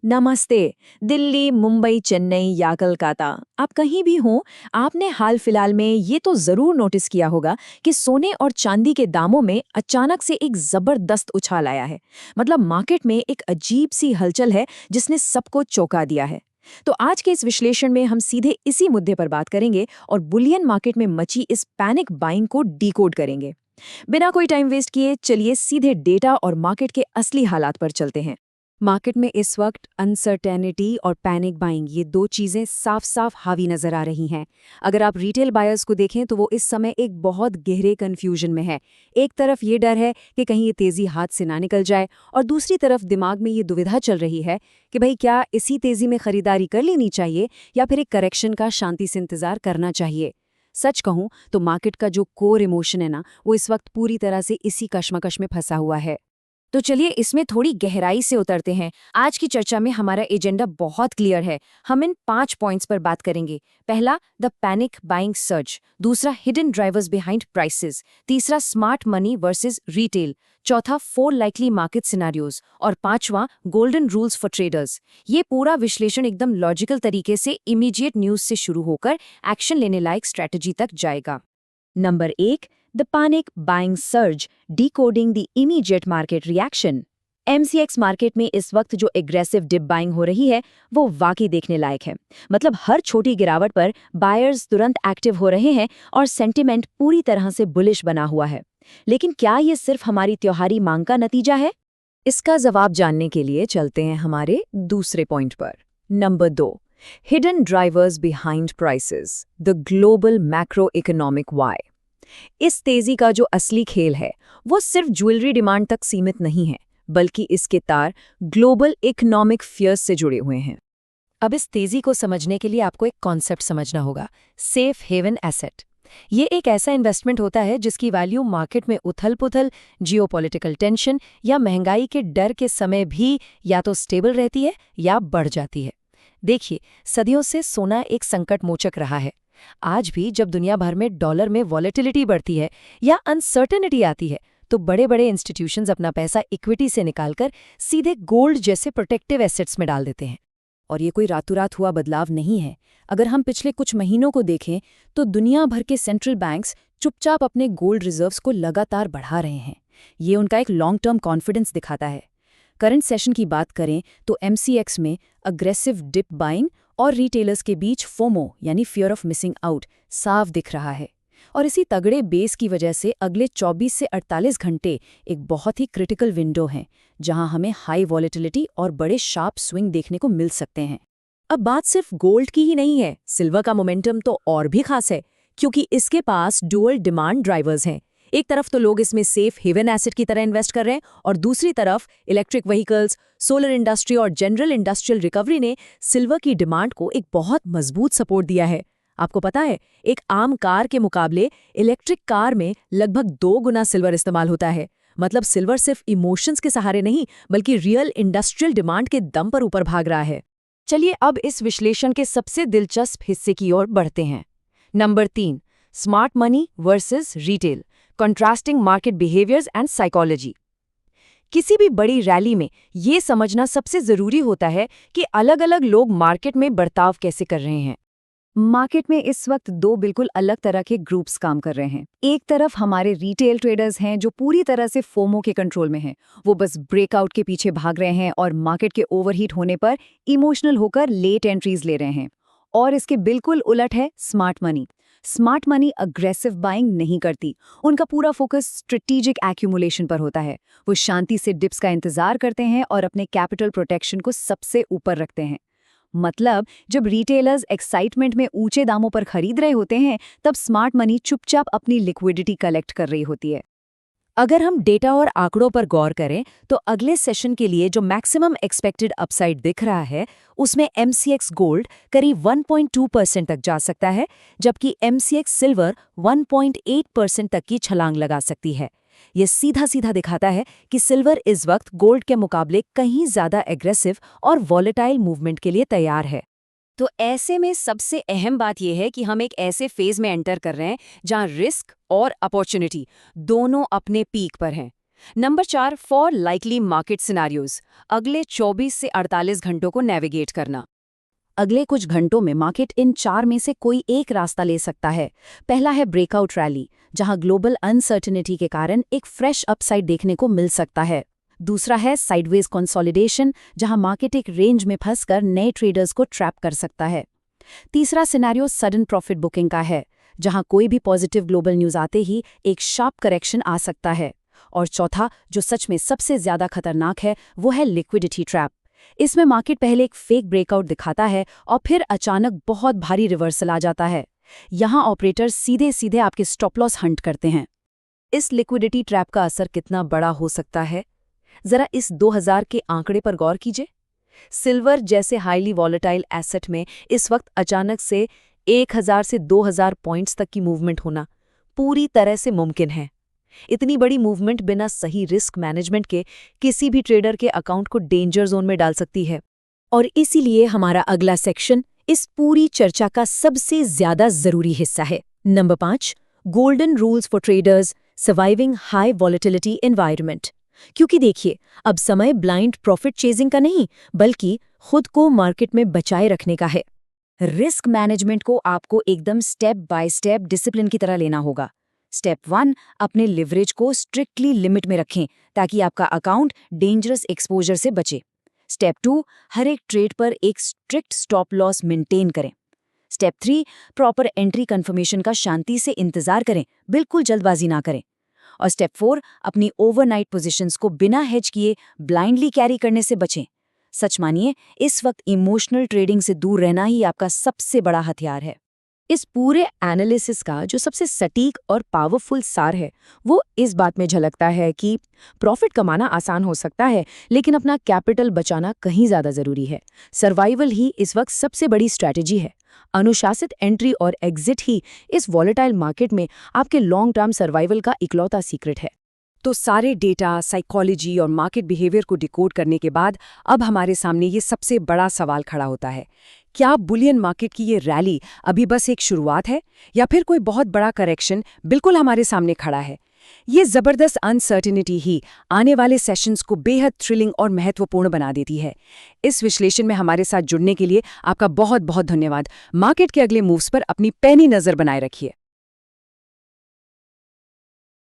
नमस्ते। दिल्ली, मुंबई, चेन्नई या कलकत्ता, आप कहीं भी हों, आपने हाल फिलहाल में ये तो जरूर नोटिस किया होगा कि सोने और चांदी के दामों में अचानक से एक जबरदस्त उछाल आया है। मतलब मार्केट में एक अजीब सी हलचल है जिसने सबको चौंका दिया है। तो आज के इस विश्लेषण में हम सीधे इसी मुद्दे पर बात करेंगे और बुलियन मार्केट में मची इस पैनिक बाइंग को डीकोड करेंगे। बिना कोई टाइम वेस्ट किए चलिए सीधे डेटा और मार्केट के असली हालात पर चलते हैं। मार्केट में इस वक्त अनसर्टेनिटी और पैनिक बाइंग ये दो चीजें साफ साफ हावी नजर आ रही हैं। अगर आप रिटेल बायर्स को देखें तो वो इस समय एक बहुत गहरे कंफ्यूजन में है। एक तरफ ये डर है कि कहीं ये तेजी हाथ से ना निकल जाए, और दूसरी तरफ दिमाग में ये दुविधा चल रही है कि भाई क्या इसी तेजी में खरीदारी कर लेनी चाहिए या फिर एक करेक्शन का शांति से इंतजार करना चाहिए। सच कहूं तो मार्केट का जो कोर इमोशन है ना, वो इस वक्त पूरी तरह से इसी कश्मकश में फंसा हुआ है। तो चलिए इसमें थोड़ी गहराई से उतरते हैं। आज की चर्चा में हमारा एजेंडा बहुत क्लियर है। हम इन 5 पॉइंट्स पर बात करेंगे। पहला, द पैनिक बाइंग सर्ज। दूसरा, हिडन ड्राइवर्स बिहाइंड प्राइसेस। तीसरा, स्मार्ट मनी वर्सेस रिटेल। चौथा, 4 लाइकली मार्केट सिनारियोज। और पांचवा, गोल्डन रूल्स फॉर ट्रेडर्स। ये पूरा विश्लेषण एकदम लॉजिकल तरीके से इमीडिएट न्यूज से शुरू होकर एक्शन लेने लायक स्ट्रैटेजी तक जाएगा। Number 1, The Panic Buying Surge, Decoding the Immediate Market Reaction। MCX market में इस वक्त जो एग्रेसिव डिप बाइंग हो रही है वो वाकई देखने लायक है। मतलब हर छोटी गिरावट पर बायर्स तुरंत एक्टिव हो रहे हैं और सेंटिमेंट पूरी तरह से बुलिश बना हुआ है। लेकिन क्या ये सिर्फ हमारी त्योहारी मांग का नतीजा है? इसका जवाब जानने के लिए चलते हैं हमारे दूसरे पॉइंट पर। Number 2, hidden drivers behind prices, the global macroeconomic why. इस तेजी का जो असली खेल है वो सिर्फ ज्वेलरी डिमांड तक सीमित नहीं है, बल्कि इसके तार ग्लोबल इकोनॉमिक फियर्स से जुड़े हुए हैं। अब इस तेजी को समझने के लिए आपको एक कॉन्सेप्ट समझना होगा, सेफ हेवन एसेट। ये एक ऐसा इन्वेस्टमेंट होता है जिसकी वैल्यू मार्केट में उथल-पुथल, जियोपॉलिटिकल टेंशन या महंगाई के डर के समय भी या तो स्टेबल रहती है या बढ़ जाती है। देखिए, सदियों से सोना एक संकट मोचक रहा है। आज भी जब दुनिया भर में डॉलर में वॉलेटिलिटी बढ़ती है या अनसर्टेनिटी आती है, तो बड़े बड़े इंस्टीट्यूशंस अपना पैसा इक्विटी से निकालकर सीधे गोल्ड जैसे प्रोटेक्टिव एसेट्स में डाल देते हैं। और ये कोई रातों रात हुआ बदलाव नहीं है। अगर हम पिछले कुछ महीनों को देखें तो दुनिया भर के सेंट्रल बैंक्स चुपचाप अपने गोल्ड रिजर्व्स को लगातार बढ़ा रहे हैं। ये उनका एक लॉन्ग टर्म कॉन्फिडेंस दिखाता है। करंट सेशन की बात करें तो MCX में अग्रेसिव डिप बाइंग और रिटेलर्स के बीच फोमो यानी फियर ऑफ मिसिंग आउट साफ दिख रहा है। और इसी तगड़े बेस की वजह से अगले 24 से 48 घंटे एक बहुत ही क्रिटिकल विंडो है जहां हमें हाई वॉलेटिलिटी और बड़े शार्प स्विंग देखने को मिल सकते हैं। अब बात सिर्फ गोल्ड की ही नहीं है, सिल्वर का मोमेंटम तो और भी खास है, क्योंकि इसके पास डुअल डिमांड ड्राइवर्स हैं। एक तरफ तो लोग इसमें सेफ हेवन एसेट की तरह इन्वेस्ट कर रहे हैं, और दूसरी तरफ इलेक्ट्रिक व्हीकल्स, सोलर इंडस्ट्री और जनरल इंडस्ट्रियल रिकवरी ने सिल्वर की डिमांड को एक बहुत मजबूत सपोर्ट दिया है। आपको पता है, एक आम कार के मुकाबले इलेक्ट्रिक कार में लगभग 2 गुना सिल्वर इस्तेमाल होता है। मतलब सिल्वर सिर्फ इमोशंस के सहारे नहीं, बल्कि रियल इंडस्ट्रियल डिमांड के दम पर ऊपर भाग रहा है। चलिए अब इस विश्लेषण के सबसे दिलचस्प हिस्से की ओर बढ़ते हैं। Number 3, smart money versus retail, contrasting market behaviours and psychology. किसी भी बड़ी रैली में ये समझना सबसे जरूरी होता है कि अलग-अलग लोग मार्केट में बर्ताव कैसे कर रहे हैं। मार्केट में इस वक्त 2 बिल्कुल अलग तरह के ग्रुप्स काम कर रहे हैं। एक तरफ हमारे रिटेल ट्रेडर्स हैं जो पूरी तरह से फोमो के कंट्रोल में हैं। वो बस ब्रेकआउट के पीछे भाग रहे हैं और मार्केट के ओवरहीट होने पर इमोशनल होकर लेट एंट्रीज ले रहे हैं। और इसके बिल्कुल उलट है smart money. Smart money aggressive buying नहीं करती। उनका पूरा फोकस स्ट्रेटेजिक एक्यूमुलेशन पर होता है। वो शांति से डिप्स का इंतजार करते हैं और अपने कैपिटल प्रोटेक्शन को सबसे ऊपर रखते हैं। मतलब जब रिटेलर्स एक्साइटमेंट में ऊंचे दामों पर खरीद रहे होते हैं, तब स्मार्ट मनी चुपचाप अपनी लिक्विडिटी कलेक्ट कर रही होती है। अगर हम डेटा और आंकड़ों पर गौर करें तो अगले सेशन के लिए जो मैक्सिमम एक्सपेक्टेड अपसाइड दिख रहा है, उसमें MCX गोल्ड करीब 1.2% तक जा सकता है, जबकि MCX सिल्वर 1.8% तक की छलांग लगा सकती है। ये सीधा सीधा दिखाता है कि सिल्वर इस वक्त गोल्ड के मुकाबले कहीं ज्यादा एग्रेसिव और वॉलेटाइल मूवमेंट के लिए तैयार है। तो ऐसे में सबसे अहम बात यह है कि हम एक ऐसे फेज में एंटर कर रहे हैं जहां रिस्क और अपॉर्चुनिटी दोनों अपने पीक पर हैं। Number 4, for likely market scenarios, अगले 24 से 48 घंटों को नेविगेट करना। अगले कुछ घंटों में मार्केट इन 4 में से कोई एक रास्ता ले सकता है। पहला है ब्रेकआउट रैली, जहां ग्लोबल अनसर्टेनिटी के कारण एक फ्रेश अपसाइड देखने को मिल सकता है। दूसरा है साइडवेज कंसोलिडेशन, जहां मार्केट एक रेंज में फंसकर नए ट्रेडर्स को ट्रैप कर सकता है। तीसरा सिनेरियो सडन प्रॉफिट बुकिंग का है, जहां कोई भी पॉजिटिव ग्लोबल न्यूज आते ही एक शार्प करेक्शन आ सकता है। और चौथा, जो सच में सबसे ज्यादा खतरनाक है, वो है लिक्विडिटी ट्रैप। इसमें मार्केट पहले एक फेक ब्रेकआउट दिखाता है और फिर अचानक बहुत भारी रिवर्सल आ जाता है। यहाँ ऑपरेटर सीधे सीधे आपके स्टॉप लॉस हंट करते हैं। इस लिक्विडिटी ट्रैप का असर कितना बड़ा हो सकता है, जरा इस 2000 के आंकड़े पर गौर कीजिए। सिल्वर जैसे हाईली वॉलेटाइल एसेट में इस वक्त अचानक से 1000 से 2000 पॉइंट्स तक की मूवमेंट होना पूरी तरह से मुमकिन है। इतनी बड़ी मूवमेंट बिना सही रिस्क मैनेजमेंट के किसी भी ट्रेडर के अकाउंट को डेंजर जोन में डाल सकती है। और इसीलिए हमारा अगला सेक्शन इस पूरी चर्चा का सबसे ज्यादा जरूरी हिस्सा है। Number 5, golden rules for traders surviving high volatility environment. क्योंकि देखिए, अब समय ब्लाइंड प्रॉफिट चेजिंग का नहीं, बल्कि खुद को मार्केट में बचाए रखने का है। रिस्क मैनेजमेंट को आपको एकदम स्टेप बाय स्टेप डिसिप्लिन की तरह लेना होगा। स्टेप 1, अपने लिवरेज को स्ट्रिक्टली लिमिट में रखें ताकि आपका अकाउंट डेंजरस एक्सपोजर से बचे। स्टेप 2, हर एक ट्रेड पर एक स्ट्रिक्ट स्टॉप लॉस मेंटेन करें। स्टेप 3, प्रॉपर एंट्री कंफर्मेशन का शांति से इंतजार करें, बिल्कुल जल्दबाजी ना करें। और स्टेप 4, अपनी ओवरनाइट पोजीशंस को बिना हेज किए ब्लाइंडली कैरी करने से बचें। सच मानिए, इस वक्त इमोशनल ट्रेडिंग से दूर रहना ही आपका सबसे बड़ा हथियार है। इस पूरे एनालिसिस का जो सबसे सटीक और पावरफुल सार है, वो इस बात में झलकता है कि प्रॉफिट कमाना आसान हो सकता है, लेकिन अपना कैपिटल बचाना कहीं ज़्यादा ज़रूरी है। सर्वाइवल ही इस वक्त सबसे बड़ी स्ट्रैटेजी है। अनुशासित एंट्री और एग्जिट ही इस वॉलेटाइल मार्केट में आपके लॉन्ग टर्म सर्वाइवल का इकलौता सीक्रेट है। तो सारे डेटा, साइकोलॉजी और मार्केट बिहेवियर को डिकोड करने के बाद अब हमारे सामने ये सबसे बड़ा सवाल खड़ा होता है, क्या बुलियन मार्केट की ये रैली अभी बस एक शुरुआत है या फिर कोई बहुत बड़ा करेक्शन बिल्कुल हमारे सामने खड़ा है? ये जबरदस्त अनसर्टेनिटी ही आने वाले सेशंस को बेहद थ्रिलिंग और महत्वपूर्ण बना देती है। इस विश्लेषण में हमारे साथ जुड़ने के लिए आपका बहुत बहुत धन्यवाद। मार्केट के अगले मूव्स पर अपनी पैनी नजर बनाए रखिए।